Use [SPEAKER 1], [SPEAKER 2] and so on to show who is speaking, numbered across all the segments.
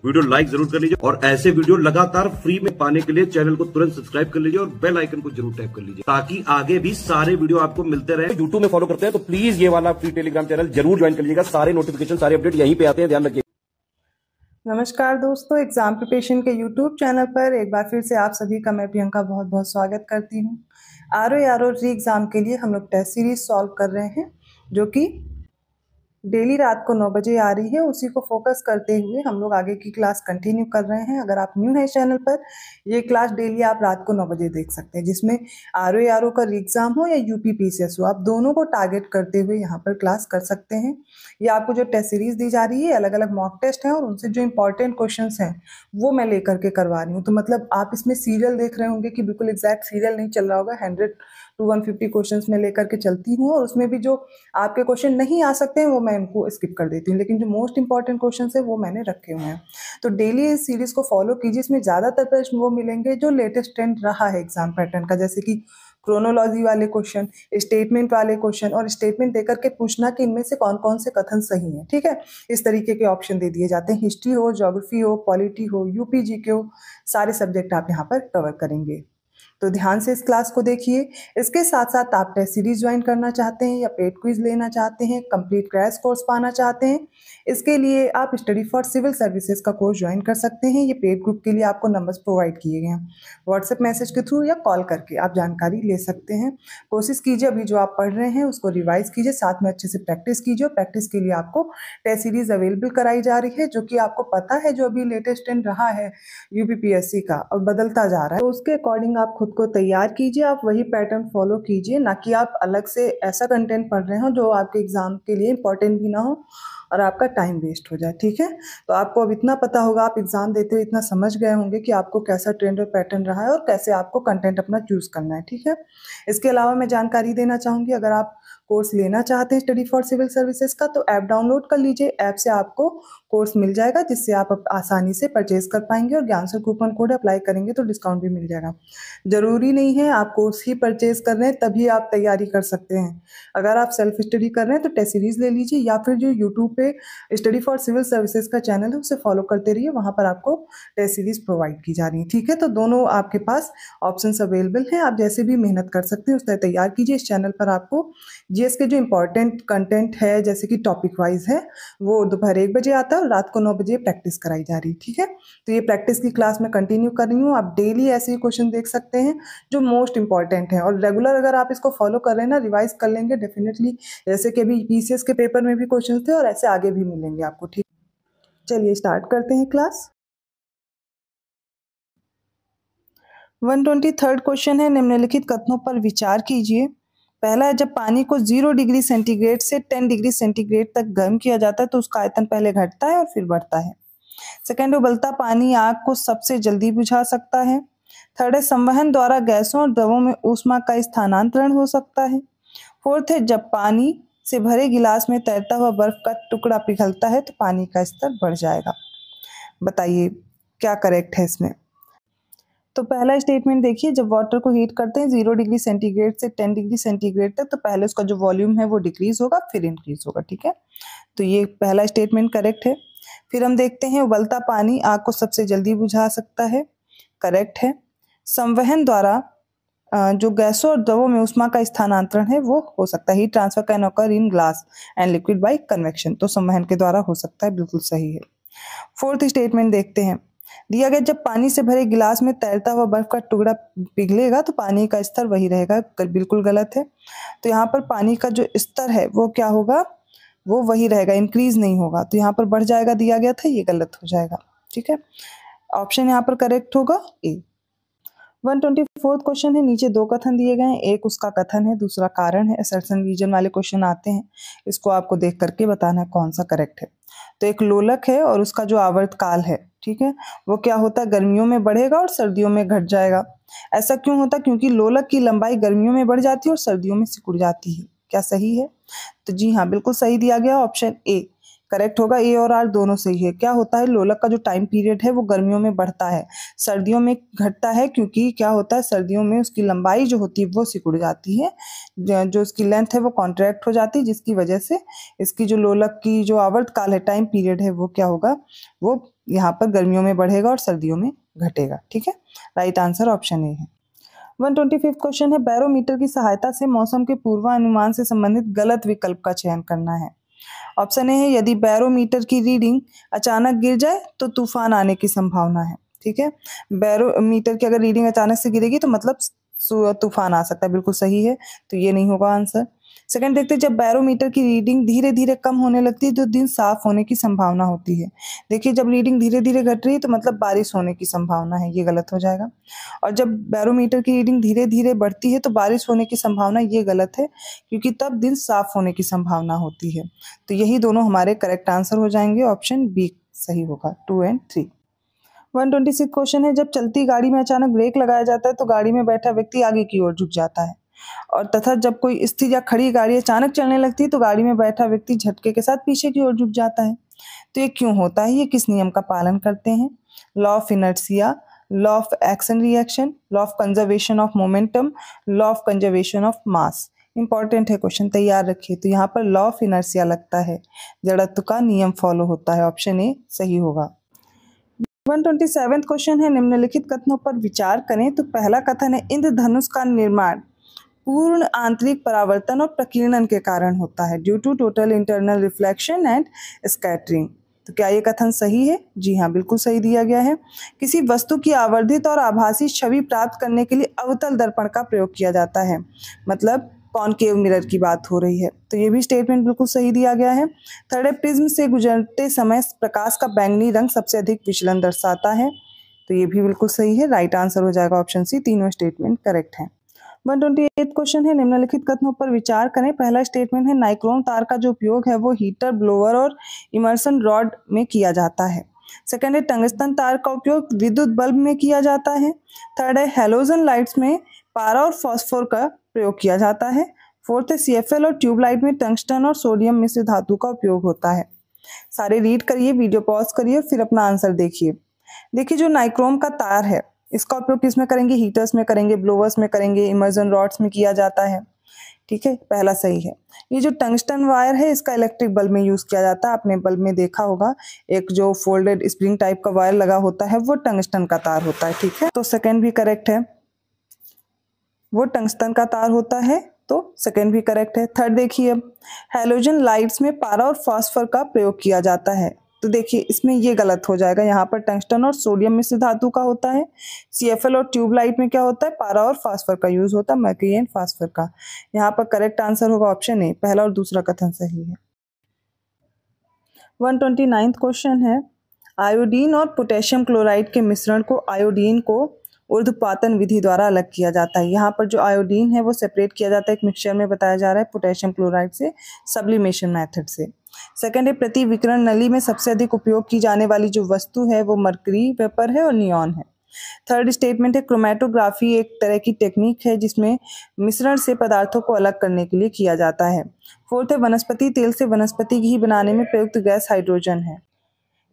[SPEAKER 1] Video like जरूर कर लीजिए और ऐसे वीडियो लगातार फ्री में पाने के लिए चैनल को तुरंत सब्सक्राइब कर लीजिए और बेल आइकन को जरूर टैप कर लीजिए ताकि आगे भी सारे वीडियो आपको मिलते रहे। यूट्यूब में फॉलो करते हैं तो प्लीज ये वाला फ्री टेलीग्राम चैनल जरूर ज्वाइन कर लीजिएगा। सारे नोटिफिकेशन सारे अपडेट यहीं पे आते हैं, ध्यान रखिए।
[SPEAKER 2] नमस्कार दोस्तों, एग्जाम प्रिपरेशन के यूट्यूब चैनल पर एक बार फिर से आप सभी का मैं प्रियंका बहुत बहुत स्वागत करती हूँ। आरओ री एग्ज़ाम के लिए हम लोग टेस्ट सीरीज सॉल्व कर रहे हैं जो कि डेली रात को 9 बजे आ रही है। उसी को फोकस करते हुए हम लोग आगे की क्लास कंटिन्यू कर रहे हैं। अगर आप न्यू हैं चैनल पर, ये क्लास डेली आप रात को 9 बजे देख सकते हैं, जिसमें आरओ का एग्ज़ाम हो या यूपी पीसीएस हो, आप दोनों को टारगेट करते हुए यहाँ पर क्लास कर सकते हैं। ये आपको जो टेस्ट सीरीज दी जा रही है, अलग अलग मॉक टेस्ट हैं और उनसे जो इंपॉर्टेंट क्वेश्चन हैं वो मैं लेकर के करवा रही हूँ। तो मतलब आप इसमें सीरियल देख रहे होंगे कि बिल्कुल एग्जैक्ट सीरियल नहीं चल रहा होगा। 100 to 150 क्वेश्चंस में लेकर के चलती हूँ और उसमें भी जो आपके क्वेश्चन नहीं आ सकते हैं वो मैं इनको स्किप कर देती हूँ, लेकिन जो मोस्ट इंपॉर्टेंट क्वेश्चंस है वो मैंने रखे हुए हैं। तो डेली इस सीरीज को फॉलो कीजिए। इसमें ज़्यादातर प्रश्न वो मिलेंगे जो लेटेस्ट ट्रेंड रहा है एग्जाम पैटर्न का, जैसे कि क्रोनोलॉजी वाले क्वेश्चन, स्टेटमेंट वाले क्वेश्चन और स्टेटमेंट देकर के पूछना कि इनमें से कौन कौन से कथन सही हैं। ठीक है, इस तरीके के ऑप्शन दे दिए जाते हैं। हिस्ट्री हो, ज्योग्राफी हो, पॉलिटी हो, यूपी जीके हो, सारे सब्जेक्ट आप यहाँ पर कवर करेंगे। तो ध्यान से इस क्लास को देखिए। इसके साथ साथ आप टेस्ट सीरीज ज्वाइन करना चाहते हैं या पेड क्विज लेना चाहते हैं, कंप्लीट क्रैश कोर्स पाना चाहते हैं, इसके लिए आप स्टडी फॉर सिविल सर्विसेज का कोर्स ज्वाइन कर सकते हैं। ये पेड ग्रुप के लिए आपको नंबर्स प्रोवाइड किए गए हैं। व्हाट्सएप मैसेज के थ्रू या कॉल करके आप जानकारी ले सकते हैं। कोशिश कीजिए अभी जो आप पढ़ रहे हैं उसको रिवाइज कीजिए, साथ में अच्छे से प्रैक्टिस कीजिए। प्रैक्टिस के लिए आपको टेस्ट सीरीज अवेलेबल कराई जा रही है, जो कि आपको पता है जो अभी लेटेस्ट ट्रेंड रहा है यूपीपीएससी का और बदलता जा रहा है, तो उसके अकॉर्डिंग आप खुद को तैयार कीजिए। आप वही पैटर्न फॉलो कीजिए, ना कि आप अलग से ऐसा कंटेंट पढ़ रहे हो जो आपके एग्जाम के लिए इंपॉर्टेंट भी ना हो और आपका टाइम वेस्ट हो जाए। ठीक है, तो आपको अब इतना पता होगा, आप एग्जाम देते हुए इतना समझ गए होंगे कि आपको कैसा ट्रेंड और पैटर्न रहा है और कैसे आपको कंटेंट अपना चूज करना है। ठीक है, इसके अलावा मैं जानकारी देना चाहूँगी, अगर आप कोर्स लेना चाहते हैं स्टडी फॉर सिविल सर्विसेज का तो ऐप डाउनलोड कर लीजिए। ऐप से आपको कोर्स मिल जाएगा जिससे आप आसानी से परचेज कर पाएंगे और ज्ञानसर कूपन कोड अप्लाई करेंगे तो डिस्काउंट भी मिल जाएगा। जरूरी नहीं है आप कोर्स ही परचेज कर रहे हैं तभी आप तैयारी कर सकते हैं। अगर आप सेल्फ स्टडी कर रहे हैं तो टेस्ट सीरीज ले लीजिए या फिर जो यूट्यूब पे स्टडी फॉर सिविल सर्विसेज का चैनल है उसे फॉलो करते रहिए, वहां पर आपको टेस्ट सीरीज प्रोवाइड की जा रही है। ठीक है, तो दोनों आपके पास ऑप्शन अवेलेबल हैं, आप जैसे भी मेहनत कर सकते हैं उस तरह तैयार कीजिए। इस चैनल पर आपको जीएस के जो इंपॉर्टेंट कंटेंट है जैसे कि टॉपिक वाइज है वो दोपहर 1 बजे आता है और रात को 9 बजे प्रैक्टिस कराई जा रही है। ठीक है, तो ये प्रैक्टिस की क्लास में कंटिन्यू कर रही हूँ। आप डेली ऐसे ही क्वेश्चन देख सकते हैं जो मोस्ट इंपॉर्टेंट है और रेगुलर अगर आप इसको फॉलो कर रहे हैं ना, रिवाइज कर लेंगे डेफिनेटली, जैसे कि अभी पीसीएस के पेपर में भी क्वेश्चन थे और ऐसे आगे भी मिलेंगे आपको। ठीक, चलिए स्टार्ट करते हैं क्लास। 123 क्वेश्चन है, निम्नलिखित कथनों पर विचार कीजिए। पहला है, जब पानी को 0 डिग्री सेंटीग्रेड से 10 डिग्री सेंटीग्रेड तक गर्म किया जाता है तो उसका आयतन पहले घटता है और फिर बढ़ता है। सेकेंड, उबलता पानी आग को सबसे जल्दी बुझा सकता है। थर्ड है, संवहन द्वारा गैसों और द्रवों में ऊष्मा का स्थानांतरण हो सकता है। फोर्थ है, जब पानी से भरे गिलास में तैरता हुआ बर्फ का टुकड़ा पिघलता है तो पानी का स्तर बढ़ जाएगा। बताइए क्या करेक्ट है इसमें। तो पहला स्टेटमेंट देखिए, जब वाटर को हीट करते हैं 0 डिग्री सेंटीग्रेड से 10 डिग्री सेंटीग्रेड तक तो पहले उसका जो वॉल्यूम है वो डिक्रीज होगा फिर इंक्रीज होगा। ठीक है, तो ये पहला स्टेटमेंट करेक्ट है। फिर हम देखते हैं, उबलता पानी आग को सबसे जल्दी बुझा सकता है, करेक्ट है। संवहन द्वारा जो गैसों और द्रवों में ऊष्मा का स्थानांतरण है वो हो सकता है, heat transfer can occur in glass and liquid bye convection, तो संवहन के द्वारा हो सकता है, बिल्कुल सही है। फोर्थ स्टेटमेंट देखते हैं, दिया गया जब पानी से भरे गिलास में तैरता हुआ बर्फ का टुकड़ा पिघलेगा तो पानी का स्तर वही रहेगा, बिल्कुल गलत है। तो यहाँ पर पानी का जो स्तर है वो क्या होगा, वो वही रहेगा, इंक्रीज नहीं होगा, तो यहाँ पर बढ़ जाएगा, दिया गया था, ये गलत हो जाएगा। ठीक है, ऑप्शन यहाँ पर करेक्ट होगा ए। 124 क्वेश्चन है, नीचे 2 कथन दिए गए हैं, एक उसका कथन है दूसरा कारण है। असर्शन रीजन वाले क्वेश्चन आते हैं, इसको आपको देख करके बताना है कौन सा करेक्ट है। तो एक लोलक है और उसका जो आवर्त काल है, ठीक है, वो क्या होता है, गर्मियों में बढ़ेगा और सर्दियों में घट जाएगा। ऐसा क्यों होता है, क्योंकि लोलक की लंबाई गर्मियों में बढ़ जाती है और सर्दियों में सिकुड़ जाती है। क्या सही है? तो जी हाँ, बिल्कुल सही दिया गया ऑप्शन ए। करेक्ट होगा, ए और आर दोनों सही है। क्या होता है, लोलक का जो टाइम पीरियड है वो गर्मियों में बढ़ता है, सर्दियों में घटता है, क्योंकि क्या होता है सर्दियों में उसकी लंबाई जो होती है वो सिकुड़ जाती है, जो उसकी लेंथ है वो कॉन्ट्रैक्ट हो जाती है, जिसकी वजह से इसकी जो लोलक की जो आवर्तकाल है, टाइम पीरियड है, वो क्या होगा, वो यहाँ पर गर्मियों में बढ़ेगा और सर्दियों में घटेगा। ठीक है, राइट आंसर ऑप्शन ए है। 125 क्वेश्चन है, बैरोमीटर की सहायता से मौसम के पूर्वानुमान से संबंधित गलत विकल्प का चयन करना है। ऑप्शन ए है, यदि बैरोमीटर की रीडिंग अचानक गिर जाए तो तूफान आने की संभावना है। ठीक है, बैरोमीटर की अगर रीडिंग अचानक से गिरेगी तो मतलब तूफान आ सकता है, बिल्कुल सही है, तो ये नहीं होगा आंसर। सेकंड देखते हैं, जब बैरोमीटर की रीडिंग धीरे धीरे कम होने लगती है तो दिन साफ होने की संभावना होती है। देखिए, जब रीडिंग धीरे धीरे घट रही है तो मतलब बारिश होने की संभावना है, ये गलत हो जाएगा। और जब बैरोमीटर की रीडिंग धीरे धीरे बढ़ती है तो बारिश होने की संभावना, ये गलत है, क्योंकि तब दिन साफ होने की संभावना होती है। तो यही दोनों हमारे करेक्ट आंसर हो जाएंगे, ऑप्शन बी सही होगा, 2 और 3। 126 क्वेश्चन है, जब चलती गाड़ी में अचानक ब्रेक लगाया जाता है तो गाड़ी में बैठा व्यक्ति आगे की ओर झुक जाता है, और तथा जब कोई स्थिर या खड़ी गाड़ी अचानक चलने लगती है तो गाड़ी में बैठा व्यक्ति झटके के साथ पीछे की ओर झुक जाता है। तो ये क्यों होता है, ये किस नियम का पालन करते हैं? Law of inertia, law of action reaction, law of conservation of momentum, law of conservation of mass. Important है क्वेश्चन, तैयार रखिए। तो यहाँ पर लॉ ऑफ इनर्शिया लगता है, जड़त्व का नियम फॉलो होता है, ऑप्शन ए सही होगा। 127 क्वेश्चन है, निम्नलिखित कथनों पर विचार करें। तो पहला कथन है, इंद्रधनुष का निर्माण पूर्ण आंतरिक परावर्तन और प्रकीर्णन के कारण होता है, due to total internal reflection and scattering. तो क्या ये कथन सही है? जी हाँ, बिल्कुल सही दिया गया है। किसी वस्तु की आवर्धित और आभासी छवि प्राप्त करने के लिए अवतल दर्पण का प्रयोग किया जाता है, मतलब कॉनकेव मिरर की बात हो रही है, तो ये भी स्टेटमेंट बिल्कुल सही दिया गया है। थर्ड है, प्रिज्म से गुजरते समय प्रकाश का बैंगनी रंग सबसे अधिक विचलन दर्शाता है, तो ये भी बिल्कुल सही है, राइट आंसर हो जाएगा ऑप्शन सी, तीनों स्टेटमेंट करेक्ट हैं। 128 क्वेश्चन है, निम्नलिखित कथनों पर विचार करें। पहला स्टेटमेंट है, नाइक्रोम तार का जो उपयोग है वो हीटर, ब्लोअर और इमर्सन रॉड में किया जाता है। सेकंड है, टंगस्टन तार का उपयोग विद्युत बल्ब में किया जाता है। थर्ड है, हेलोजन लाइट्स में पारा और फॉस्फोर का प्रयोग किया जाता है। फोर्थ है, सीएफएल और ट्यूबलाइट में टंगस्टन और सोडियम मिश्र धातु का उपयोग होता है। सारे रीड करिए, वीडियो पॉज करिए और फिर अपना आंसर देखिए। देखिए, जो नाइक्रोम का तार है इसका उपयोग किस में करेंगे? हीटर्स में करेंगे, ब्लोवर्स में करेंगे, इमर्जन रॉड्स में किया जाता है। ठीक है, पहला सही है। ये जो टंगस्टन वायर है इसका इलेक्ट्रिक बल्ब में यूज किया जाता है, आपने बल्ब में देखा होगा, एक जो फोल्डेड स्प्रिंग टाइप का वायर लगा होता है वो टंगस्टन का तार होता है। ठीक है, तो सेकेंड भी करेक्ट है, वो टंगस्टन का तार होता है, तो सेकेंड भी करेक्ट है। थर्ड देखिए, हैलोजन लाइट्स में पारा और फास्फोर का प्रयोग किया जाता है, तो देखिए इसमें ये गलत हो जाएगा, यहाँ पर टंगस्टन और सोडियम मिश्र धातु का होता है। सीएफएल और ट्यूबलाइट में क्या होता है? पारा और फास्फोर का यूज होता है, मर्क्यूरी एंड फास्फोर का। यहाँ पर करेक्ट आंसर होगा ऑप्शन ए, पहला और दूसरा कथन सही है। 129 क्वेश्चन है, आयोडीन और पोटेशियम क्लोराइड के मिश्रण को, आयोडीन को ऊर्ध्वपातन विधि द्वारा अलग किया जाता है। यहाँ पर जो आयोडीन है वो सेपरेट किया जाता है एक मिक्सचर में, बताया जा रहा है पोटेशियम क्लोराइड से, सब्लिमेशन मेथड से। सेकंड है, प्रति विकिरण नली में सबसे अधिक उपयोग की जाने वाली जो वस्तु है वो मरकरी वेपर है और नियॉन है। थर्ड स्टेटमेंट है, क्रोमेटोग्राफी एक तरह की टेक्निक है जिसमें मिश्रण से पदार्थों को अलग करने के लिए किया जाता है। फोर्थ है, वनस्पति तेल से वनस्पति घी बनाने में प्रयुक्त गैस हाइड्रोजन है।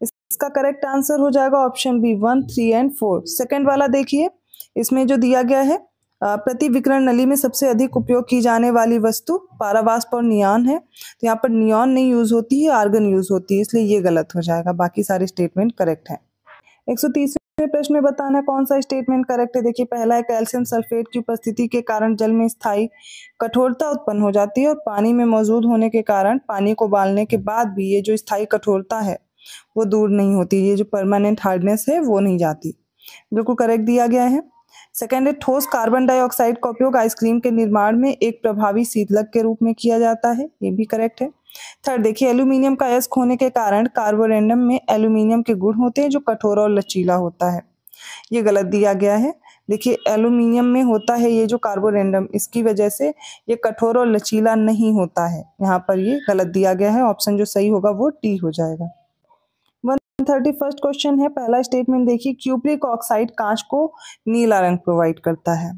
[SPEAKER 2] इसका करेक्ट आंसर हो जाएगा ऑप्शन बी, 1, 3 एंड 4। सेकंड वाला देखिए, इसमें जो दिया गया है, प्रति विकिरण नली में सबसे अधिक उपयोग की जाने वाली वस्तु पारावास्प और नियॉन है, तो यहाँ पर नियॉन नहीं यूज होती है, आर्गन यूज होती है, इसलिए ये गलत हो जाएगा, बाकी सारे स्टेटमेंट करेक्ट है। 130वें प्रश्न में बताना कौन सा स्टेटमेंट करेक्ट है। देखिए, पहला है, कैल्शियम सल्फेट की उपस्थिति के कारण जल में स्थायी कठोरता उत्पन्न हो जाती है और पानी में मौजूद होने के कारण पानी को उबालने के बाद भी ये जो स्थायी कठोरता है वो दूर नहीं होती, ये जो परमानेंट हार्डनेस है वो नहीं जाती, बिल्कुल करेक्ट दिया गया है। सेकेंड है, ठोस कार्बन डाइऑक्साइड का उपयोग आइसक्रीम के निर्माण में एक प्रभावी शीतलक के रूप में किया जाता है, ये भी करेक्ट है। थर्ड देखिए, एल्यूमिनियम का अयस्क होने के कारण कार्बोरेंडम में एल्यूमिनियम के गुण होते हैं जो कठोर और लचीला होता है, ये गलत दिया गया है। देखिए, एल्यूमिनियम में होता है ये जो कार्बोरेंडम, इसकी वजह से ये कठोर और लचीला नहीं होता है, यहाँ पर ये गलत दिया गया है, ऑप्शन जो सही होगा वो टी हो जाएगा। 131 क्वेश्चन है, पहला स्टेटमेंट देखिए, क्यूप्रिक ऑक्साइड कांच को नीला रंग प्रोवाइड करता है।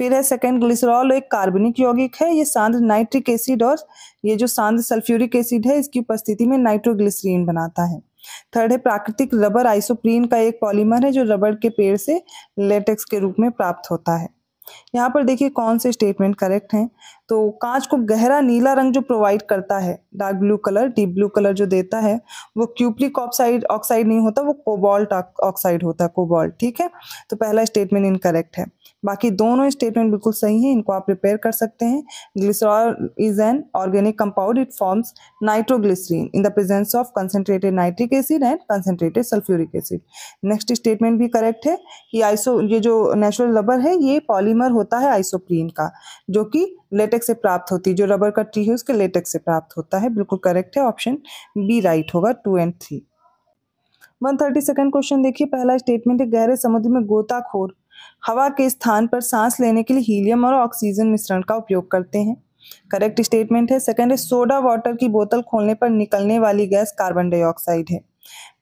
[SPEAKER 2] फिर है सेकंड, ग्लिसरॉल एक कार्बनिक यौगिक है, ये सांद्र नाइट्रिक एसिड और ये जो सांद्र सल्फ्यूरिक एसिड है इसकी उपस्थिति में नाइट्रोग्लिसरीन बनाता है। थर्ड है प्राकृतिक रबर आइसोप्रीन का एक पॉलीमर है जो रबर के पेड़ से लेटेक्स के रूप में प्राप्त होता है। यहाँ पर देखिए कौन से स्टेटमेंट करेक्ट हैं। तो कांच को गहरा नीला रंग जो प्रोवाइड करता है, dark blue colour, deep blue colour जो देता है, वो क्यूप्रिक ऑक्साइड नहीं होता, वो कोबाल्ट ऑक्साइड होता है, कोबाल्ट। ठीक है, तो पहला स्टेटमेंट इनकरेक्ट है। बाकी दोनों स्टेटमेंट बिल्कुल सही है, इनको आप प्रिपेयर कर सकते हैं। Glycerol is an organic compound, it forms nitroglycerin in the presence of concentrated nitric acid and concentrated sulphuric acid. Next statement भी करेक्ट है कि ये जो नेचुरल रबर है ये पॉलीमर होता है आइसोप्रीन का, जो कि लेटेक्स से प्राप्त होती है, जो रबर का ट्री है उसके लेटेक्स से प्राप्त होता है। बिल्कुल करेक्ट है, ऑप्शन बी राइट होगा 2 और 3। 132 क्वेश्चन देखिए, पहला स्टेटमेंट है गहरे समुद्र में गोताखोर हवा के स्थान पर सांस लेने के लिए हीलियम और ऑक्सीजन मिश्रण का उपयोग करते हैं। करेक्ट स्टेटमेंट है। सेकंड है सोडा वाटर की बोतल खोलने पर निकलने वाली गैस कार्बन डाइऑक्साइड है।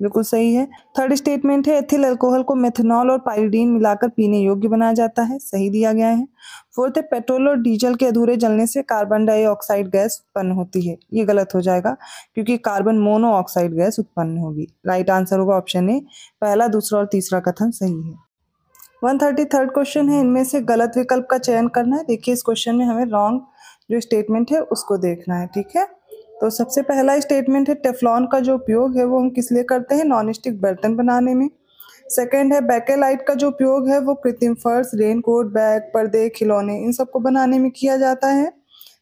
[SPEAKER 2] बिल्कुल सही है। थर्ड स्टेटमेंट है एथिल अल्कोहल को मेथनॉल और पाइरीडीन मिलाकर पीने योग्य बनाया जाता है, सही दिया गया है। फोर्थ है पेट्रोल और डीजल के अधूरे जलने से कार्बन डाइऑक्साइड गैस उत्पन्न होती है, ये गलत हो जाएगा क्योंकि कार्बन मोनोऑक्साइड गैस उत्पन्न होगी। राइट आंसर होगा ऑप्शन ए, पहला, दूसरा और तीसरा कथन सही है। 133 क्वेश्चन है, इनमें से गलत विकल्प का चयन करना है। देखिए इस क्वेश्चन में हमें रॉन्ग जो स्टेटमेंट है उसको देखना है। ठीक है, तो सबसे पहला स्टेटमेंट है टेफ्लॉन का जो उपयोग है वो हम किस लिए करते हैं, नॉन स्टिक बर्तन बनाने में। सेकंड है बेकेलाइट का जो उपयोग है वो कृत्रिम फर्श, रेनकोट, बैग, पर्दे, खिलौने इन सबको बनाने में किया जाता है।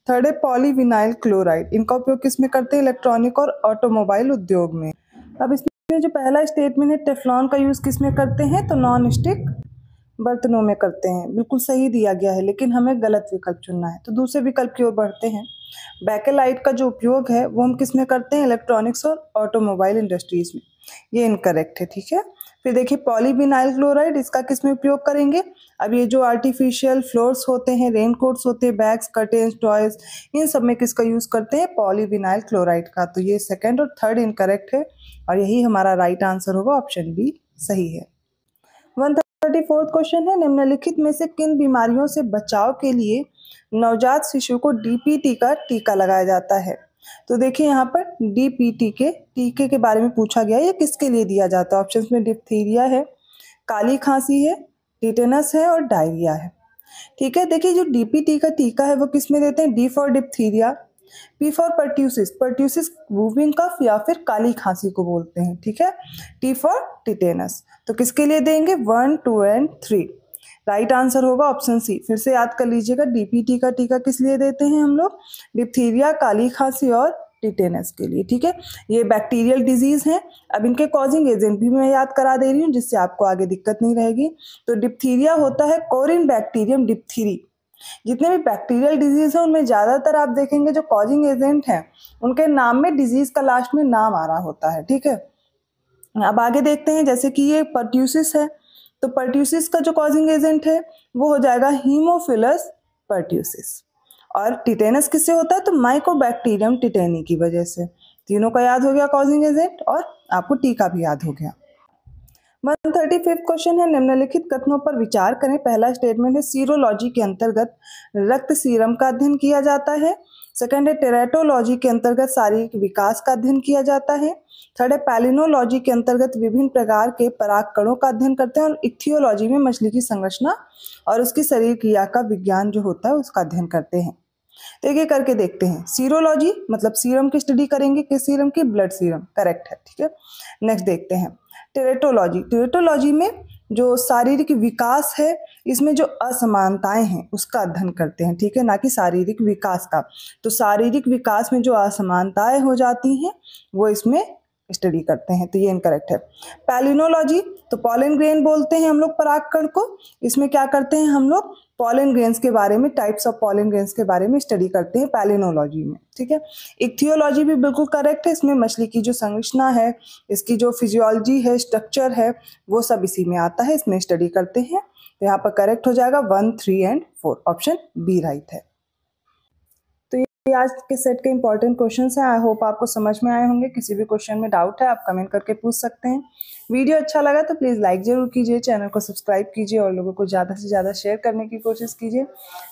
[SPEAKER 2] थर्ड है पॉलीविनाइल क्लोराइड, इनका उपयोग किस में करते हैं, इलेक्ट्रॉनिक और ऑटोमोबाइल उद्योग में। अब इसमें जो पहला स्टेटमेंट है टेफ्लॉन का यूज किस में करते हैं, तो नॉन स्टिक बर्तनों में करते हैं, बिल्कुल सही दिया गया है, लेकिन हमें गलत विकल्प चुनना है। तो दूसरे विकल्प की ओर बढ़ते हैं। बेकेलाइट का जो उपयोग है वो हम किस में करते हैं, इलेक्ट्रॉनिक्स और ऑटोमोबाइल इंडस्ट्रीज में, ये इनकरेक्ट है। ठीक है, फिर देखिए पॉलीविनाइल क्लोराइड, इसका किस में उपयोग करेंगे। अब ये जो आर्टिफिशियल फ्लोर्स होते हैं, रेनकोट्स होते हैं, बैग्स, कर्टेन्स, टॉयज, इन सब में किसका यूज करते हैं, पॉलीविनाइल क्लोराइड का। तो ये सेकंड और थर्ड इनकरेक्ट है और यही हमारा राइट आंसर होगा, ऑप्शन बी सही है। 134 क्वेश्चन है, निम्नलिखित में से किन बीमारियों से बचाव के लिए नवजात शिशु को डीपीटी का टीका लगाया जाता है। तो देखिए यहाँ पर डीपीटी के टीके के बारे में पूछा गया है, ये किसके लिए दिया जाता है। ऑप्शंस में डिप्थीरिया है, काली खांसी है, टिटेनस है और डायरिया है। ठीक है, देखिए जो डीपीटी का टीका है वो किस में देते हैं, D for diphtheria, P for pertussis, pertussis whooping cough या फिर काली खांसी को बोलते हैं। ठीक है, टी फॉर टिटेनस। तो किसके लिए देंगे, 1, 2 और 3। राइट आंसर होगा ऑप्शन सी। फिर से याद कर लीजिएगा डीपीटी का टीका किस लिए देते हैं हम लोग, डिप्थीरिया, काली खांसी और टिटेनस के लिए। ठीक है, ये बैक्टीरियल डिजीज हैं। अब इनके कॉजिंग एजेंट भी मैं याद करा दे रही हूँ जिससे आपको आगे दिक्कत नहीं रहेगी। तो डिप्थीरिया होता है कोरिन बैक्टीरियम डिप्थीरी। जितने भी बैक्टीरियल डिजीज है उनमें ज्यादातर आप देखेंगे जो कॉजिंग एजेंट हैं उनके नाम में डिजीज का लास्ट में नाम आ रहा होता है। ठीक है, अब आगे देखते हैं, जैसे कि ये पर्ट्यूसिस है, तो पर्ट्यूसिस का जो कॉजिंग एजेंट है वो हो जाएगा हीमोफिलस पर्ट्यूसिस। और टिटेनस किससे होता है, तो माइकोबैक्टीरियम टिटेनी की वजह से। तीनों का याद हो गया कॉजिंग एजेंट और आपको टीका भी याद हो गया। 135 क्वेश्चन है, निम्नलिखित कथनों पर विचार करें। पहला स्टेटमेंट है सीरोलॉजी के अंतर्गत रक्त सीरम का अध्ययन किया जाता है। सेकंड है टेरेटोलॉजी के अंतर्गत शारीरिक विकास का अध्ययन किया जाता है। थर्ड है पैलिनोलॉजी के अंतर्गत विभिन्न प्रकार के पराग कणों का अध्ययन करते हैं। और इक्थियोलॉजी में मछली की संरचना और उसकी शरीर क्रिया का विज्ञान जो होता है उसका अध्ययन करते हैं। तो एक करके देखते हैं। सीरोलॉजी मतलब सीरम की स्टडी करेंगे, किस सीरम की, ब्लड सीरम, करेक्ट है। ठीक है, नेक्स्ट देखते हैं टेरेटोलॉजी। टेरेटोलॉजी में जो शारीरिक विकास है इसमें जो असमानताएं हैं उसका अध्ययन करते हैं। ठीक है, ना कि शारीरिक विकास का। तो शारीरिक विकास में जो असमानताएं हो जाती हैं वो इसमें स्टडी करते हैं, तो ये इनकरेक्ट है। पैलिनोलॉजी तो पॉलन ग्रेन बोलते हैं हम लोग परागकण को। इसमें क्या करते हैं हम लोग, पॉलन ग्रेन्स के बारे में, टाइप्स ऑफ पॉलन ग्रेन्स के बारे में स्टडी करते हैं पैलिनोलॉजी में। ठीक है, इक्थियोलॉजी भी बिल्कुल करेक्ट है। इसमें मछली की जो संरचना है, इसकी जो फिजियोलॉजी है, स्ट्रक्चर है, वो सब इसी में आता है, इसमें स्टडी करते हैं। तो यहाँ पर करेक्ट हो जाएगा 1, 3 और 4, ऑप्शन बी राइट है। ये आज के सेट के इंपॉर्टेंट क्वेश्चंस हैं। आई होप आपको समझ में आए होंगे। किसी भी क्वेश्चन में डाउट है आप कमेंट करके पूछ सकते हैं। वीडियो अच्छा लगा तो प्लीज़ लाइक ज़रूर कीजिए, चैनल को सब्सक्राइब कीजिए और लोगों को ज़्यादा से ज़्यादा शेयर करने की कोशिश कीजिए।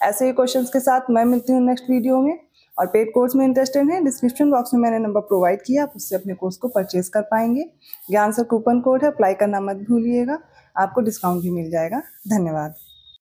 [SPEAKER 2] ऐसे ही क्वेश्चंस के साथ मैं मिलती हूँ नेक्स्ट वीडियो में। और पेड कोर्स में इंटरेस्टेड हैं, डिस्क्रिप्शन बॉक्स में मैंने नंबर प्रोवाइड किया, आप उससे अपने कोर्स को परचेज कर पाएंगे। ज्ञान सर कूपन कोड है, अप्लाई करना मत भूलिएगा, आपको डिस्काउंट भी मिल जाएगा। धन्यवाद।